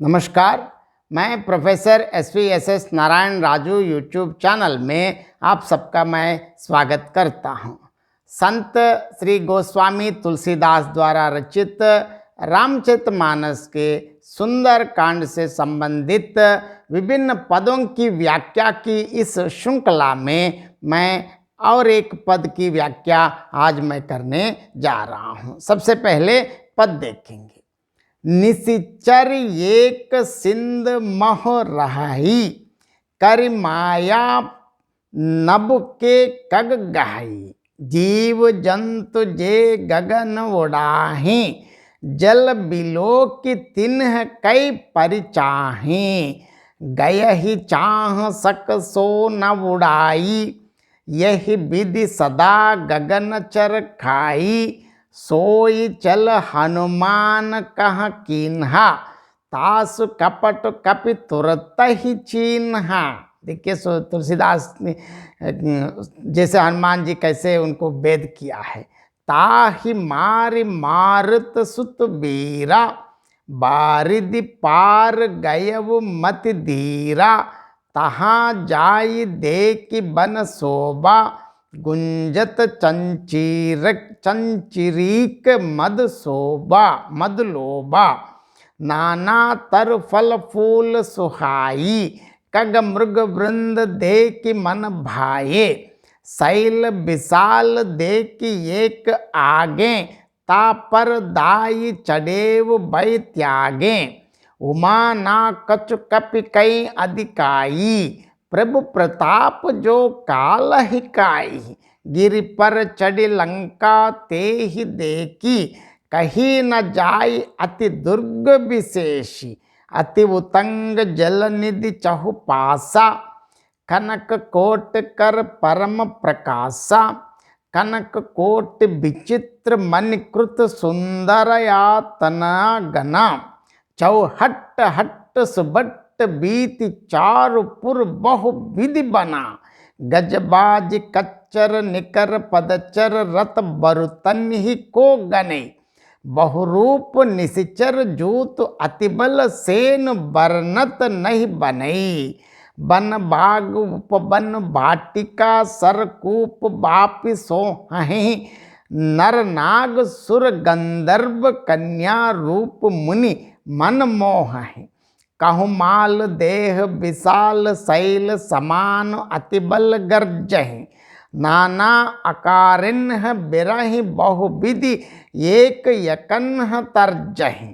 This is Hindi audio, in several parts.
नमस्कार, मैं professor S Narayan Raju YouTube channel में आप सबका मैं स्वागत करता हूँ। संत श्री गोस्वामी तुलसीदास द्वारा रचित रामचरितमानस के सुंदर कांड से संबंधित विभिन्न पदों की व्याख्या की इस श्रृंखला में मैं और एक पद की व्याख्या आज मैं करने जा रहा हूँ। सबसे पहले पद देखेंगे। निसिचर एक सिंध मह रही, कर माया नभ के कग गहाई। जीव जंतु जे गगन उड़ाही, जल बिलो की तिन्ह कई परिचाही। गयहि चाह सक सो न उड़ाई, यही विधि सदा गगन चर खाई। सोई चल हनुमान कह कीन्हा, तासु कपट कपि तुरत ही चीन्हा। देखिए तुलसीदास ने जैसे हनुमान जी कैसे उनको वेद किया है। ताहि मारि मारुत सुत बीरा, बारिदि पार गयव मति धीरा। तहाँ जाई देखि बन शोभा, गुंजत चंचिरीक मद शोभा मद लोभा। नाना तर फल फूल सुहाई, कग मृग वृंद देखि मन भाये। शैल विशाल देखि एक आगे, ता पर दाई चढ़ेव भय त्यागे। उमा ना कछु कपि कई अधिकाई, प्रभु प्रताप जो काल हिकाई। गिरि पर चढ़ी लंका ते ही देखी, कहीं न जाई अति दुर्ग विशेषी। अति उतंग जल निधि चहु पासा, कनक कोट कर परम प्रकाशा। कनक कोट विचित्र मणिकृत सुंदर यातना गना। चौहट्ट हट्ट सुबट्ट बीत चारुपुर बहु विधि बना। गजबाज कच्चर निकर पदचर रत बरुतन ही को गने। बहुरूप निशिचर जूत अतिबल सेन बरनत नहीं बनई। बन बाग उपवन भाटिका सरकूप बापि सोहहि। नर नाग सुर गंधर्व कन्या रूप मुनि मन मोह है। कहु माल देह विशाल शैल समान अतिबल गर्जहि। नाना अकारिन्ह बिरहि बहुविधि एक यकन्ह तर्जहि।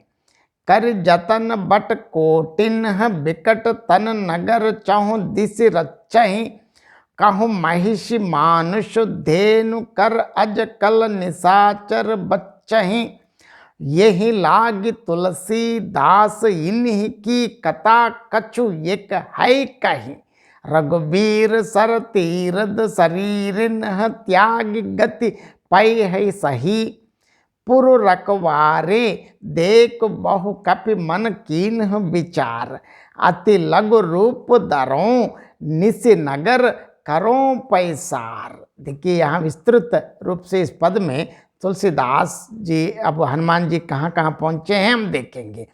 कर जतन बट कोटिन्ह बिकट तन नगर चहु दिस रचहि। कहु महिषि मानुष धेनु कर अज कल निशाचर बच्चहि। यही लाग तुलसी दास इन्हीं की कथा कछु एक है कही। रघुबीर सर तीरथ शरीर त्याग गति पै है सही। पुर रखवारे देख बहु कपि मन कीन्ह विचार। अति लघु रूप धरों निस नगर करों पैसार। देखिए यहाँ विस्तृत रूप से इस पद में तुलसीदास जी अब हनुमान जी कहाँ कहाँ पहुँचे हैं हम देखेंगे।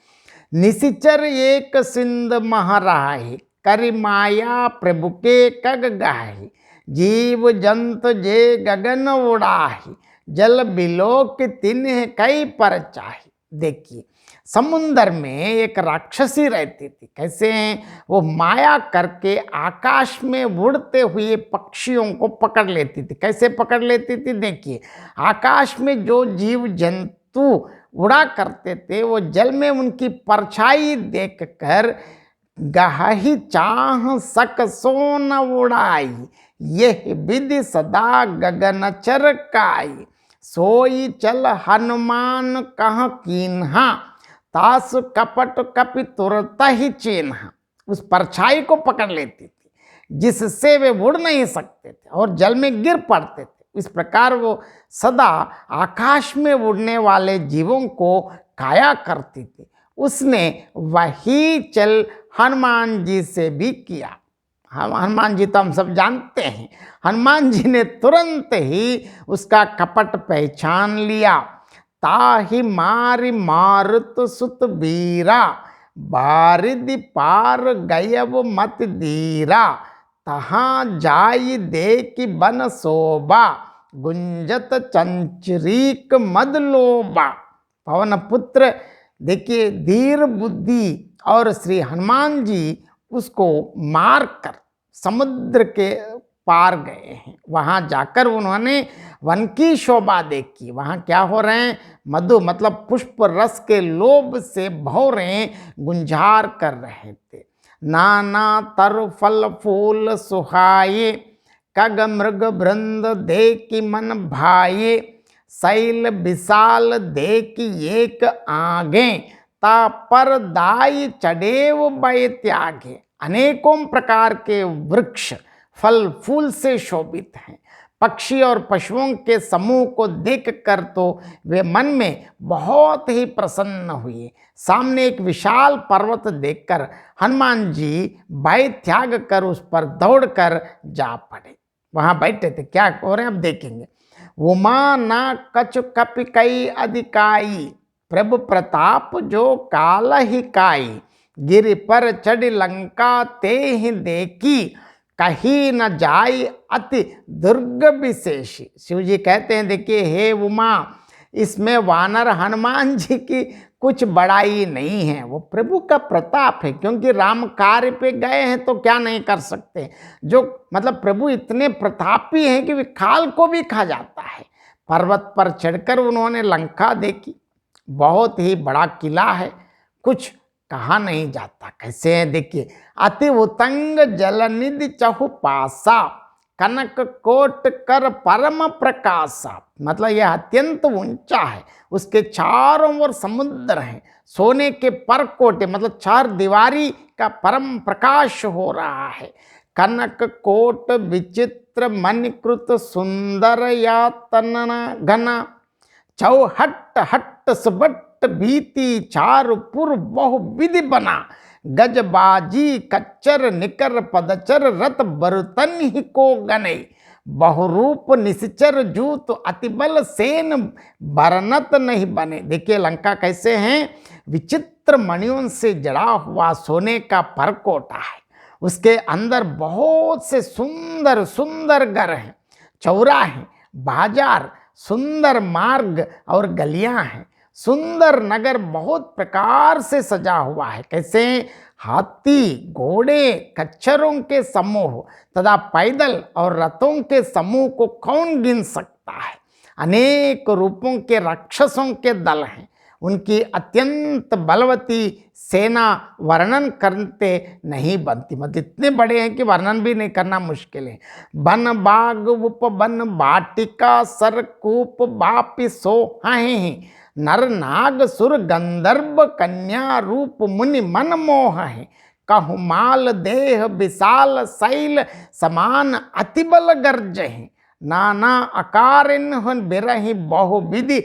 निशिचर एक सिंध महराही, करि माया प्रभु के कग गाही। जीव जंतु जे गगन उड़ाही, जल बिलोक तिन्ह कई परचाही। देखिए समुंदर में एक राक्षसी रहती थी। कैसे वो माया करके आकाश में उड़ते हुए पक्षियों को पकड़ लेती थी। कैसे पकड़ लेती थी देखिए, आकाश में जो जीव जंतु उड़ा करते थे वो जल में उनकी परछाई देखकर गहहि चाह सक सो न उड़ाई। यह विधि सदा गगन चर काई। सोई चल हनुमान कह कीन्हा, तासु कपट कपि तुरत ही चीन्हा। उस परछाई को पकड़ लेती थी जिससे वे उड़ नहीं सकते थे और जल में गिर पड़ते थे। इस प्रकार वो सदा आकाश में उड़ने वाले जीवों को खाया करती थी। उसने वही चल हनुमान जी से भी किया। हनुमान जी तो हम सब जानते हैं। हनुमान जी ने तुरंत ही उसका कपट पहचान लिया। ताहि मारि मारुत सुत बीरा, बारिदि पार गयव मत दीरा, तहाँ जाई देखि बन शोभा, गुंजत चंचरीक मदलोबा। पवन पुत्र देखिए धीर बुद्धि और श्री हनुमान जी उसको मारकर समुद्र के पार गए हैं। वहाँ जाकर उन्होंने वन की शोभा देखी। वहाँ क्या हो रहे हैं, मधु मतलब पुष्प रस के लोभ से भौरे गुंजार कर रहे थे। नाना तरु फल फूल सुहाए, कग मृग वृंद देखि मन भाए, शैल विशाल देखि एक आगे, ता पर दाई चढ़ेव बय त्यागे। अनेकों प्रकार के वृक्ष फल फूल से शोभित हैं। पक्षी और पशुओं के समूह को देखकर तो वे मन में बहुत ही प्रसन्न हुए। सामने एक विशाल पर्वत देखकर हनुमान जी भय त्याग कर उस पर दौड़कर जा पड़े। वहां बैठे थे, क्या हो रहे हैं अब देखेंगे। उमा ना कछु कपि कई अधिकाई, प्रभु प्रताप जो काल ही काई, गिरि पर चढ़ लंका ते ही देखी, कहीं न जाई अति दुर्ग विशेषी। शिव जी कहते हैं देखिए हे उमा, इसमें वानर हनुमान जी की कुछ बड़ाई नहीं है, वो प्रभु का प्रताप है। क्योंकि राम कार्य पे गए हैं तो क्या नहीं कर सकते। जो मतलब प्रभु इतने प्रतापी हैं कि वे काल को भी खा जाता है। पर्वत पर चढ़कर उन्होंने लंका देखी, बहुत ही बड़ा किला है, कुछ कहा नहीं जाता। कैसे है देखिए, अति उतंग जलनिधि चहुपासा, कनक कोट कर परम प्रकाशा। मतलब यह अत्यंत ऊंचा है, उसके चारों ओर समुद्र है, सोने के परकोटे मतलब चार दीवारी का परम प्रकाश हो रहा है। कनक कोट विचित्र मणिकृत सुंदर या तनना घना, चौहट हट्ट सुबट्ट बीती चारुपुर बहु विधि बना, गजबाजी कच्चर निकर पदचर रत बरुतन ही को गने, बहुरूप निश्चर जूत अतिबल सेन बरनत नहीं बने। देखिए लंका कैसे हैं, विचित्र मणियों से जड़ा हुआ सोने का परकोटा है। उसके अंदर बहुत से सुंदर सुंदर घर हैं, चौराहे, बाजार, सुंदर मार्ग और गलियां हैं। सुंदर नगर बहुत प्रकार से सजा हुआ है। कैसे, हाथी, घोड़े, कच्छरों के समूह तथा पैदल और रथों के समूह को कौन गिन सकता है। अनेक रूपों के राक्षसों के दल हैं। उनकी अत्यंत बलवती सेना वर्णन करते नहीं बनती। मतलब इतने बड़े हैं कि वर्णन भी नहीं करना मुश्किल है। बन बाग उपवन बाटिका सरकूप बापि सोहाहे, नर नाग सुर गंधर्व कन्या रूप मुनि मन मोह है, कहु माल देह विशाल शैल समान अतिबल गर्ज है, नाना अकारिन बिरहि बहुविधि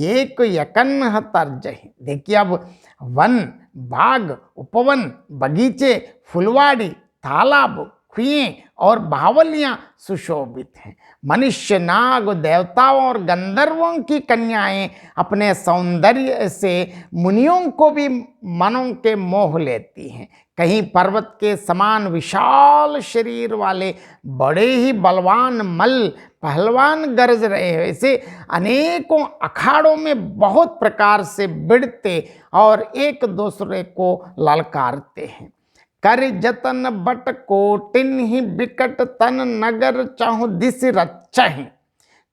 एक यकन तर्ज है। देखिए अब वन, बाग, उपवन, बगीचे, फुलवाड़ी, तालाब, कुएं और बावलियां सुशोभित हैं। मनुष्य, नाग, देवताओं और गंधर्वों की कन्याएं अपने सौंदर्य से मुनियों को भी मनों के मोह लेती हैं। कहीं पर्वत के समान विशाल शरीर वाले बड़े ही बलवान मल्ल पहलवान गरज रहे हैं। ऐसे अनेकों अखाड़ों में बहुत प्रकार से भिड़ते और एक दूसरे को ललकारते हैं। कर जतन बट कोटिन ही बिकट तन नगर चाहु दिस रचहि,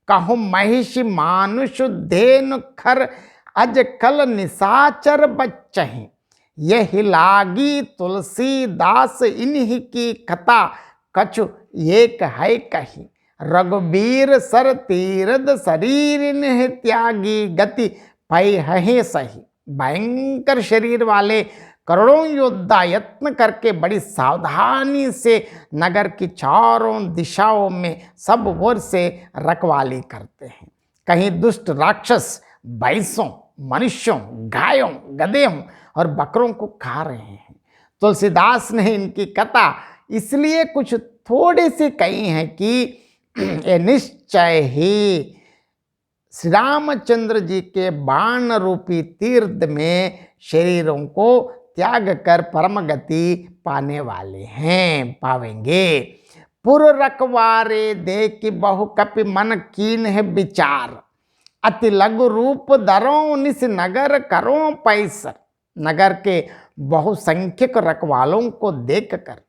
कहु महिषी मानुष धेनु खर अज कल निशाचर बच्चहि, यही लागी तुलसीदास इन्हीं की कथा कछु एक है कही, रघुबीर सर तीरथ शरीर इन्हें त्यागी गति पै है सही। भयंकर शरीर वाले करोड़ों योद्धा यत्न करके बड़ी सावधानी से नगर की चारों दिशाओं में सब ओर से रखवाली करते हैं। कहीं दुष्ट राक्षस भैंसों, मनुष्यों, गायों, गधों और बकरों को खा रहे हैं। तुलसीदास ने इनकी कथा इसलिए कुछ थोड़ी सी कही है कि ये निश्चय ही श्री रामचंद्र जी के बाण रूपी तीर्थ में शरीरों को त्याग कर परम गति पाने वाले हैं, पावेंगे। पुर रखवारे देख कि बहु कपि मन कीन है विचार, अति लघु रूप दरों निस नगर करो पैसर। नगर के बहुसंख्यक रखवालों को देखकर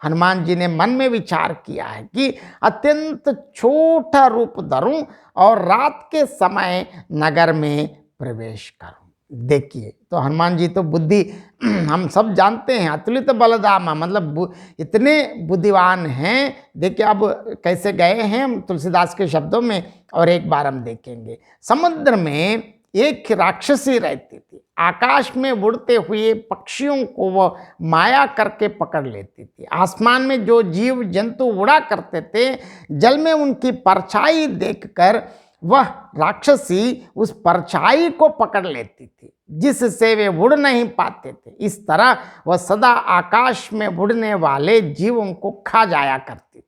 हनुमान जी ने मन में विचार किया है कि अत्यंत छोटा रूप धरूं और रात के समय नगर में प्रवेश करूं। देखिए, तो हनुमान जी तो बुद्धि हम सब जानते हैं, अतुलित बलधामा, मतलब इतने बुद्धिवान हैं। देखिए अब कैसे गए हैं हम तुलसीदास के शब्दों में, और एक बार हम देखेंगे। समुद्र में एक राक्षसी रहती थी, आकाश में उड़ते हुए पक्षियों को वह माया करके पकड़ लेती थी। आसमान में जो जीव जंतु उड़ा करते थे, जल में उनकी परछाई देखकर वह राक्षसी उस परछाई को पकड़ लेती थी, जिससे वे उड़ नहीं पाते थे। इस तरह वह सदा आकाश में उड़ने वाले जीवों को खा जाया करती थी।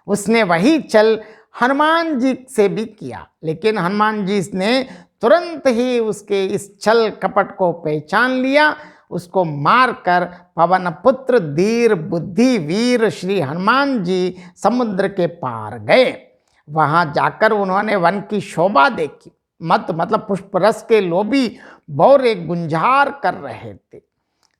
उसने वही छल हनुमान जी से भी किया, लेकिन हनुमान जी ने तुरंत ही उसके इस छल कपट को पहचान लिया। उसको मारकर पवन पुत्र धीर बुद्धि वीर श्री हनुमान जी समुद्र के पार गए। वहां जाकर उन्होंने वन की शोभा देखी। मतलब पुष्प रस के लोभी बौरे गुंजार कर रहे थे।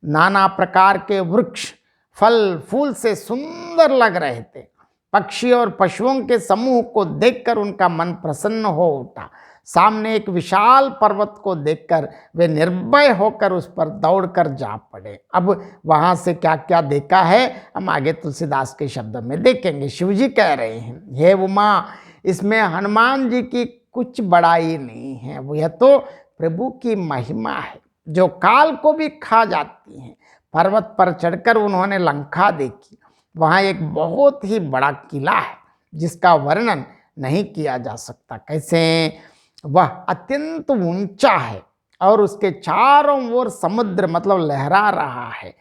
नाना प्रकार के वृक्ष फल फूल से सुंदर लग रहे थे। पक्षी और पशुओं के समूह को देखकर उनका मन प्रसन्न हो उठा। सामने एक विशाल पर्वत को देखकर वे निर्भय होकर उस पर दौड़कर जा पड़े। अब वहां से क्या क्या देखा है हम आगे तुलसीदास के शब्दों में देखेंगे। शिवजी कह रहे हैं, हे उमा, इसमें हनुमान जी की कुछ बड़ाई नहीं है, यह तो प्रभु की महिमा है जो काल को भी खा जाती है। पर्वत पर चढ़कर उन्होंने लंका देखी। वहाँ एक बहुत ही बड़ा किला है जिसका वर्णन नहीं किया जा सकता। कैसे? वह अत्यंत ऊंचा है और उसके चारों ओर समुद्र मतलब लहरा रहा है।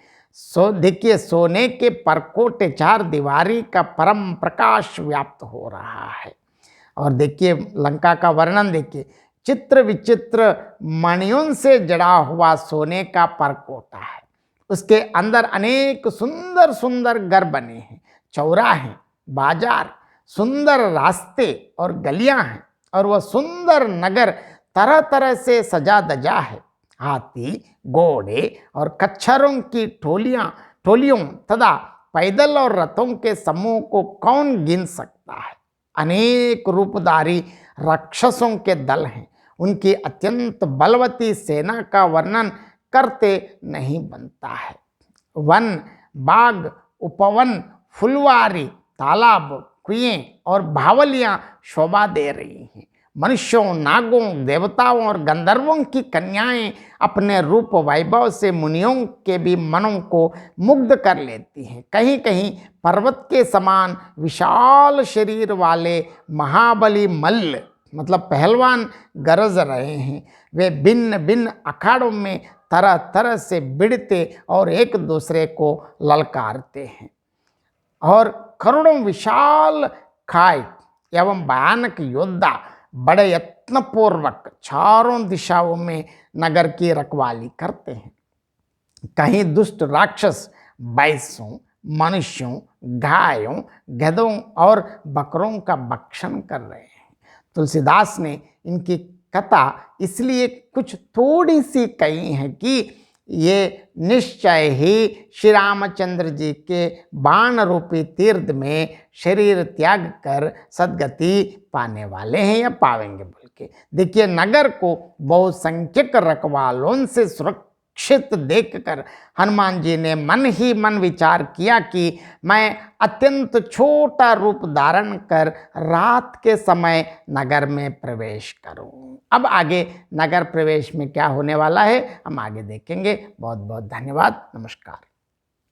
देखिए, सोने के परकोटे चार दीवारी का परम प्रकाश व्याप्त हो रहा है। और देखिए लंका का वर्णन देखिए, चित्र विचित्र मणियों से जड़ा हुआ सोने का परकोटा है। उसके अंदर अनेक सुंदर सुंदर घर बने हैं, चौराहे, बाजार, सुंदर रास्ते और गलियां हैं। और वह सुंदर नगर तरह तरह से सजा दजा है। हाथी, घोड़े और कच्छरों की टोलियों तथा पैदल और रथों के समूह को कौन गिन सकता है। अनेक रूपधारी राक्षसों के दल हैं। उनकी अत्यंत बलवती सेना का वर्णन करते नहीं बनता है। वन, बाग, उपवन, फुलवारी, तालाब, कुएं और भावलियां शोभा दे रही हैं। मनुष्यों, नागों, देवताओं और गंधर्वों की कन्याएं अपने रूप वैभव से मुनियों के भी मनों को मुग्ध कर लेती हैं। कहीं कहीं पर्वत के समान विशाल शरीर वाले महाबली मल्ल मतलब पहलवान गरज रहे हैं। वे भिन्न भिन्न अखाड़ों में तरह तरह से भिड़ते और एक दूसरे को ललकारते हैं। और करोड़ों विशाल काय एवं भयानक योद्धा बड़े यत्नपूर्वक चारों दिशाओं में नगर की रखवाली करते हैं। कहीं दुष्ट राक्षस बैसों, मनुष्यों, गायों, गधों और बकरों का भक्षण कर रहे हैं। तुलसीदास ने इनकी कथा इसलिए कुछ थोड़ी सी कही है कि ये निश्चय ही श्री रामचंद्र जी के बाण रूपी तीर्थ में शरीर त्याग कर सद्गति पाने वाले हैं या पावेंगे बोल के। देखिए, नगर को बहुसंख्यक रखवालों से सुरक्षित देखकर हनुमान जी ने मन ही मन विचार किया कि मैं अत्यंत छोटा रूप धारण कर रात के समय नगर में प्रवेश करूं। अब आगे नगर प्रवेश में क्या होने वाला है हम आगे देखेंगे। बहुत बहुत धन्यवाद। नमस्कार।